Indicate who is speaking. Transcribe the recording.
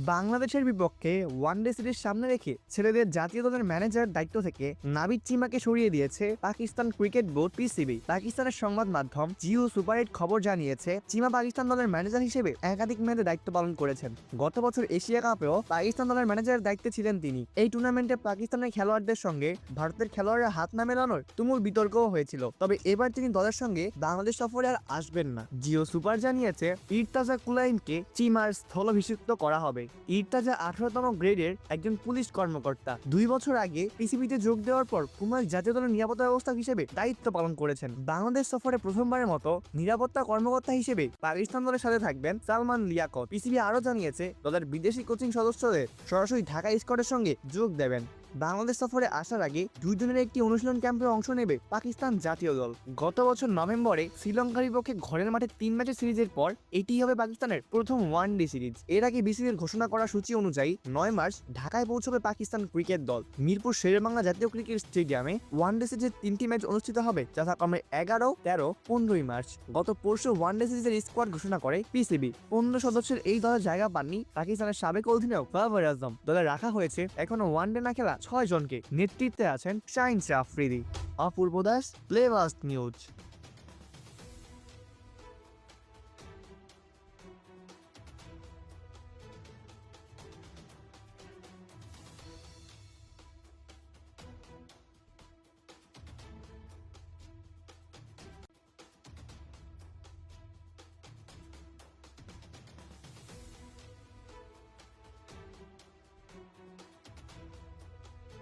Speaker 1: বাংলাদেশের বিপক্ষে one day series সামনে রেখে ছেলেদের জাতীয় দলের ম্যানেজার দায়িত্ব থেকে নাবিদ চিমাকে সরিয়ে দিয়েছে পাকিস্তান ক্রিকেট বোর্ড পিসিবি। পাকিস্তানের সংবাদ মাধ্যম জিও সুপার 8 খবর জানিয়েছে, চিমা পাকিস্তান দলের ম্যানেজার হিসেবে একাধিক মেয়াদে দায়িত্ব পালন করেছেন। গত বছর এশিয়া কাপেও পাকিস্তান দলের ম্যানেজারের দায়িত্বে ছিলেন তিনি। এই টুর্নামেন্টে পাকিস্তানের খেলোয়াড়দের সঙ্গে ভারতের খেলোয়াড়রা হাত না মেলানোর তুমুল বিতর্কও হয়েছিল। তবে এবার তিনি দলের সঙ্গে বাংলাদেশ সফরে আর আসবেন না। জিও সুপার জানিয়েছে, ইরতাজা কুলাইনকে চিমার স্থলাভিষিক্ত করা হবে। ইরতাজা 18তম গ্রেডের একজন পুলিশ কর্মকর্তা। 2 বছর আগে পিসিবিতে যোগ দেওয়ার পর কুমার জাতীয় দলের নিরাপত্তা ব্যবস্থা হিসেবে দায়িত্ব পালন করেছেন। বাংলাদেশ সফরে প্রথমবারের মতো নিরাপত্তা কর্মকর্তা হিসেবে পাকিস্তান দলের সাথে থাকবেন সালমান লিয়াকত। পিসিবি আরও জানিয়েছে, দলের বিদেশি কোচিং সদস্যদের সরাসরি ঢাকা স্কোয়াডের সঙ্গে যোগ দেবেন। বাংলাদেশ সফরে আসার আগে 2 দিনের একটি অনুশীলন ক্যাম্পে অংশ নেবে পাকিস্তান জাতীয় দল। গত বছর নভেম্বরে শ্রীলঙ্কার বিপক্ষে ঘরের মাঠে 3 ম্যাচের সিরিজের পর এটিই হবে পাকিস্তানের প্রথম ওয়ানডে সিরিজ। এর আগে বিসিবির ঘোষণা করা সূচি অনুযায়ী 9 মার্চ ঢাকায় পৌঁছবে পাকিস্তান ক্রিকেট দল। মিরপুর শেরেবাংলা জাতীয় ক্রিকেট স্টেডিয়ামে ওয়ানডে সিরিজের 3টি ম্যাচ অনুষ্ঠিত হবে, যথাক্রমে 11, 13, 15 মার্চ। গত পরশু ওয়ানডে সিরিজের স্কোয়াড ঘোষণা করে পিসিবি। 15 সদস্যের এই দলের জায়গা পাননি পাকিস্তানের সাবেক অধিনায়ক বাবর আজম। দলে রাখা হয়েছে এখনো ওয়ানডে না খেলা 6 জনকে। নেতৃত্বে আছেন শাহিন শাহ আফ্রিদি। অপূর্ব দাস, প্লেবাস্ট নিউজ।